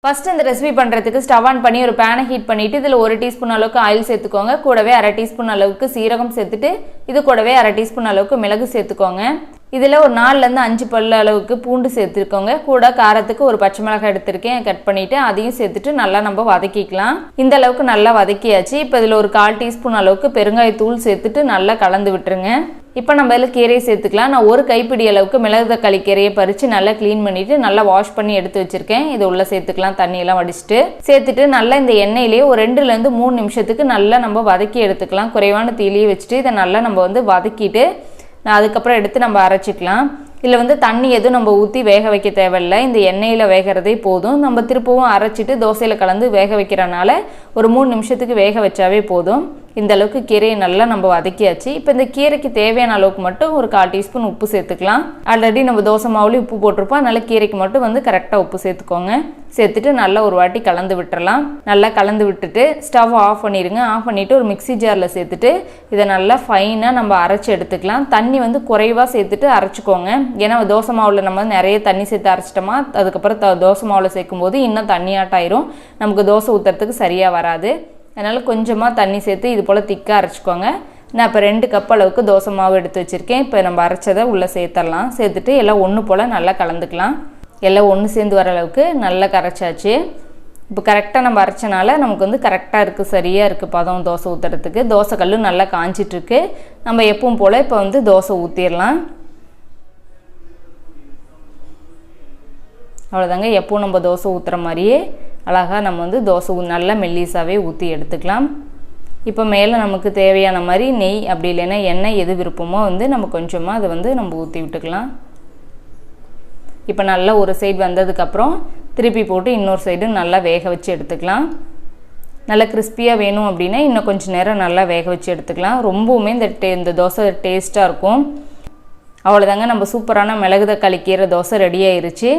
First இந்த recipe பண்ணுறதுக்கு stove on பண்ணி ஒரு பேனை ஹீட் பண்ணிவிட்டு இதில் 1 டீஸ்பூன் அளவுக்கு ஆயில் சேர்த்துக்கோங்க. கூடவே 1/2 டீஸ்பூன் அளவுக்கு சீரகம் சேர்த்துட்டு இது கூடவே 1/2 டீஸ்பூன் அளவுக்கு மிளகு சேர்த்துக்கோங்க. இதில் ஒரு 4லேருந்து 5 பல்லு அளவுக்கு பூண்டு சேர்த்துக்கோங்க. கூட காரத்துக்கு ஒரு பச்சை மிளகாய் எடுத்திருக்கேன், கட் பண்ணிவிட்டு அதையும் சேர்த்துட்டு நல்லா நம்ம வதக்கிக்கலாம். இந்த அளவுக்கு நல்லா வதக்கியாச்சு. இப்போ இதில் ஒரு 1/4 டீஸ்பூன் அளவுக்கு பெருங்காயத்தூள் சேர்த்துட்டு நல்லா கலந்து விட்டுருங்க. இப்போ நம்ம இதில் கீரையை சேர்த்துக்கலாம். நான் ஒரு கைப்பிடி அளவுக்கு மிளகு தக்காளி கீரையை பறித்து நல்லா க்ளீன் பண்ணிவிட்டு நல்லா வாஷ் பண்ணி எடுத்து வச்சுருக்கேன். இது உள்ளே சேர்த்துக்கலாம், தண்ணியெல்லாம் வடிச்சிட்டு சேர்த்துட்டு நல்லா இந்த எண்ணெயிலேயே ஒரு 2லேருந்து 3 நிமிஷத்துக்கு நல்லா நம்ம வதக்கி எடுத்துக்கலாம். குறைவான தீயிலேயே வச்சுட்டு இதை நல்லா நம்ம வதக்கிட்டு அதுக்கப்புறம் எடுத்து நம்ம அரைச்சிக்கலாம். இதில் தண்ணி எதுவும் நம்ம ஊற்றி வேக வைக்க தேவையில்லை. இந்த எண்ணெயில் வேகிறதே போதும். நம்ம திருப்பவும் அரைச்சிட்டு தோசையில் கலந்து வேக வைக்கிறனால ஒரு 3 நிமிஷத்துக்கு வேக வச்சாவே போதும். இந்த அளவுக்கு கீரையை நல்லா நம்ம வதக்கியாச்சு. இப்போ இந்த கீரைக்கு தேவையான அளவுக்கு மட்டும் ஒரு 1/4 டீஸ்பூன் உப்பு சேர்த்துக்கலாம். ஆல்ரெடி நம்ம தோசை மாவுலேயும் உப்பு போட்டிருப்போம், அதனால கீரைக்கு மட்டும் கரெக்டாக உப்பு சேர்த்துக்கோங்க. சேர்த்துட்டு நல்லா ஒரு வாட்டி கலந்து விட்டுறலாம். நல்லா கலந்து விட்டுட்டு ஸ்டவ் ஆஃப் பண்ணிடுங்க. ஆஃப் பண்ணிவிட்டு ஒரு மிக்ஸி ஜாரில் சேர்த்துட்டு இதை நல்லா ஃபைனாக நம்ம அரைச்சி எடுத்துக்கலாம். தண்ணி குறைவாக சேர்த்துட்டு அரைச்சிக்கோங்க. ஏன்னா தோசை மாவில் நம்ம நிறைய தண்ணி சேர்த்து அரைச்சிட்டோமா அதுக்கப்புறம் தோசை மாவில் சேர்க்கும் போது இன்னும் தண்ணியாட்டாயிரும், நமக்கு தோசை ஊற்றுறதுக்கு சரியாக வராது. அதனால் கொஞ்சமாக தண்ணி சேர்த்து இது போல் திக்காக அரைச்சிக்கோங்க. நான் இப்போ 2 கப் அளவுக்கு தோசை மாவு எடுத்து வச்சுருக்கேன். இப்போ நம்ம அரைச்சதை உள்ளே சேர்த்துடலாம். சேர்த்துட்டு எல்லாம் ஒன்று போல் நல்லா கலந்துக்கலாம். எல்லாம் ஒன்று சேர்ந்து வர அளவுக்கு நல்லா கரைச்சாச்சு. இப்போ கரெக்டாக நம்ம அரைச்சனால நமக்கு கரெக்டாக இருக்குது, சரியாக இருக்குது பதம் தோசை ஊற்றுறதுக்கு. தோசை கல் நல்லா காஞ்சிட்ருக்கு. நம்ம எப்பவும் போல் இப்போ தோசை ஊற்றிடலாம். அவ்வளோதாங்க, எப்பவும் நம்ம தோசை ஊற்றுற மாதிரியே அழகாக நம்ம தோசை நல்லா மெல்லிசாவே ஊற்றி எடுத்துக்கலாம். இப்போ மேலே நமக்கு தேவையான மாதிரி நெய் அப்படி இல்லைன்னா எண்ணெய் எது விருப்பமோ நம்ம கொஞ்சமாக அதை நம்ம ஊற்றி விட்டுக்கலாம். இப்போ நல்லா ஒரு சைடு வந்ததுக்கப்புறம் திருப்பி போட்டு இன்னொரு சைடு நல்லா வேக வச்சு எடுத்துக்கலாம். நல்லா கிறிஸ்பியாக வேணும் அப்படின்னா இன்னும் கொஞ்சம் நேரம் நல்லா வேக வச்சு எடுத்துக்கலாம். ரொம்பவுமே இந்த தோசை டேஸ்ட்டாக இருக்கும். அவ்வளோதாங்க, நம்ம சூப்பரான மிளகு தக்காளி கீரை தோசை ரெடி ஆயிருச்சு.